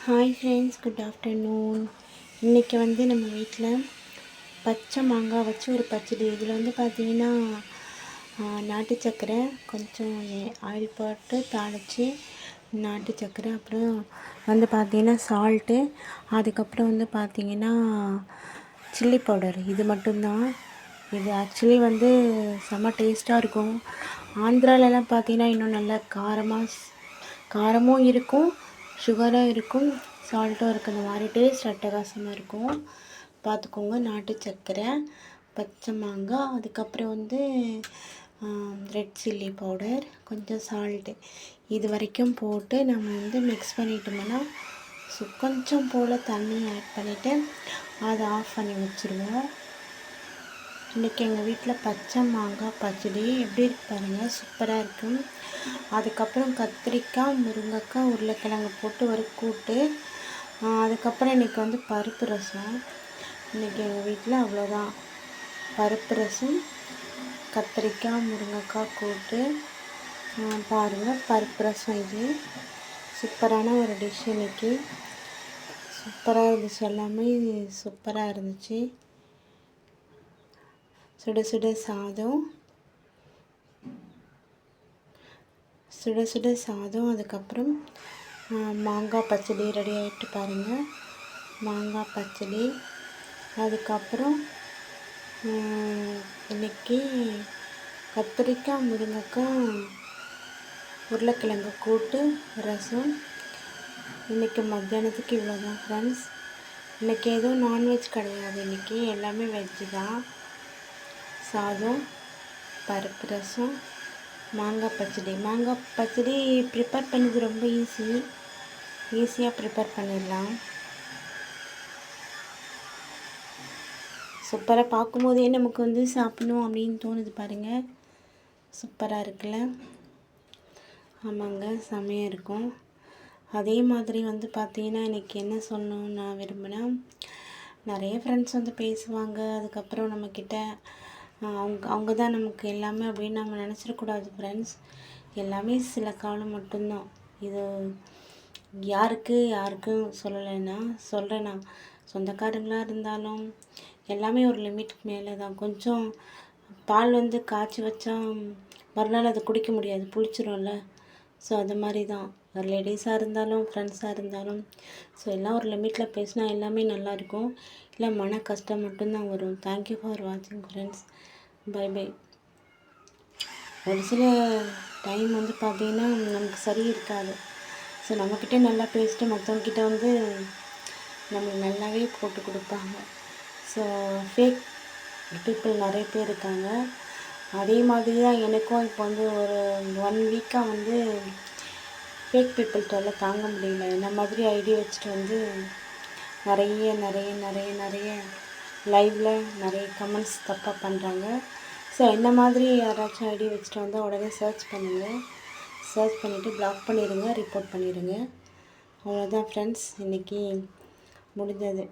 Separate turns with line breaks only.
Hi friends, good afternoon. இன்றைக்கி நம்ம வீட்டில் பச்சை மாங்காய் வச்சு ஒரு பச்சடி. இதில் பார்த்தீங்கன்னா நாட்டு சர்க்கரை கொஞ்சம் ஆயில் போட்டு தாளித்து நாட்டு சர்க்கரை, அப்புறம் பார்த்தீங்கன்னா சால்ட்டு, அதுக்கப்புறம் பார்த்தீங்கன்னா சில்லி பவுடர். இது மட்டும்தான். இது ஆக்சுவலி செம்ம டேஸ்ட்டாக இருக்கும். ஆந்திராலலாம் பார்த்தீங்கன்னா இன்னும் நல்லா காரமும் இருக்கும், சுகரும் இருக்கும், சால்ட்டும் இருக்குது. இந்த மாதிரி டேஸ்ட் அட்டகாசமாக இருக்கும். பார்த்துக்கோங்க. நாட்டு சர்க்கரை, பச்சை மாங்காய், அதுக்கப்புறம் ரெட் சில்லி பவுடர், கொஞ்சம் சால்ட்டு, இது வரைக்கும் போட்டு நம்ம மிக்ஸ் பண்ணிட்டோம்னா கொஞ்சம் போல் தண்ணி ஆட் பண்ணிவிட்டு அதை ஆஃப் பண்ணி வச்சுருவோம். இன்றைக்கி எங்கள் வீட்டில் பச்சை மாங்காய் பச்சடி எப்படி இருக்கு பாருங்கள், சூப்பராக இருக்கும். அதுக்கப்புறம் கத்திரிக்காய், முருங்கைக்காய், உருளைக்கிழங்கு போட்டு ஒரு கூட்டு. அதுக்கப்புறம் இன்றைக்கி பருப்பு ரசம். இன்றைக்கி எங்கள் வீட்டில் அவ்வளோதான். பருப்பு ரசம், கத்திரிக்காய், முருங்கைக்காய் கூட்டு. பாருங்கள், பருப்பு ரசம். இது சூப்பரான ஒரு டிஷ். இன்றைக்கி சூப்பராக இருந்துச்சு, எல்லாமே சூப்பராக இருந்துச்சு. சுட சுட சாதம், அதுக்கப்புறம் மாங்காய் பச்சடி ரெடி ஆகிட்டு பாருங்கள். மாங்காய் பச்சடி, அதுக்கப்புறம் இன்றைக்கி கத்திரிக்காய், முருங்கைக்காய், உருளைக்கிழங்கு கூட்டு, ரசம். இன்றைக்கி மத்தியானத்துக்கு இவ்வளோதான் ஃப்ரெண்ட்ஸ். இன்றைக்கி எதுவும் நான்வெஜ் கிடையாது, இன்றைக்கி எல்லாமே வெஜ்ஜு தான். சாதம், பருப்பு ரசம், மாங்காய் பச்சடி ப்ரிப்பேர் பண்ணது ரொம்ப ஈஸியாக ப்ரிப்பேர் பண்ணிடலாம். சூப்பராக பார்க்கும்போதே நமக்கு சாப்பிடணும் அப்படின்னு தோணுது பாருங்கள். சூப்பராக இருக்குல்ல? ஆமாங்க, செமையாக இருக்கும். அதே மாதிரி பார்த்தீங்கன்னா இன்றைக்கி என்ன சொல்லணும்னு நான் விரும்பினேன். நிறைய ஃப்ரெண்ட்ஸ் பேசுவாங்க. அதுக்கப்புறம் நம்மக்கிட்ட அவங்க தான் நமக்கு எல்லாமே அப்படின்னு நம்ம நினச்சிடக்கூடாது ஃப்ரெண்ட்ஸ். எல்லாமே சில காலம் மட்டும்தான். இது யாருக்கும் சொல்கிறேன்னா சொந்தக்காரங்களாக இருந்தாலும் எல்லாமே ஒரு லிமிட்டுக்கு மேலே தான். கொஞ்சம் பால் காய்ச்சி வச்சா மறுநாள் அதை குடிக்க முடியாது, புளிச்சிரும்ல. ஸோ அது மாதிரி தான் லேடிஸாக இருந்தாலும் ஃப்ரெண்ட்ஸாக இருந்தாலும். ஸோ எல்லாம் ஒரு லிமிட்டில் பேசினா எல்லாமே நல்லாயிருக்கும். இல்லை மன கஷ்டம் மட்டும்தான் வரும். தேங்க்யூ ஃபார் வாட்சிங் ஃப்ரெண்ட்ஸ். Bye bye. ஒரு சில டைம் பார்த்தீங்கன்னா நமக்கு சரி இருக்காது. ஸோ நம்மக்கிட்ட நல்லா பேசிட்டு மற்றவங்கக்கிட்ட நம்மளுக்கு நல்லாவே போட்டு கொடுப்பாங்க. ஸோ ஃபேக் பீப்புள் நிறைய பேர் இருக்காங்க. அதே மாதிரி தான் எனக்கும் இப்போ ஒரு 1 வீக்காக ஃபேக் பீப்புள் தொல்லை தாங்க முடியல. என்ன மாதிரி ஐடி வச்சுட்டு நிறைய நிறைய நிறைய நிறைய லைவில் நிறைய கமெண்ட்ஸ் தப்பாக பண்ணுறாங்க. ஸோ என்ன மாதிரி யாராச்சும் ஐடி வச்சுட்டு உடனே சர்ச் பண்ணிவிட்டு பிளாக் பண்ணிடுங்க, ரிப்போர்ட் பண்ணிடுங்க. அவ்வளோதான் ஃப்ரெண்ட்ஸ், இன்றைக்கி முடிஞ்சது.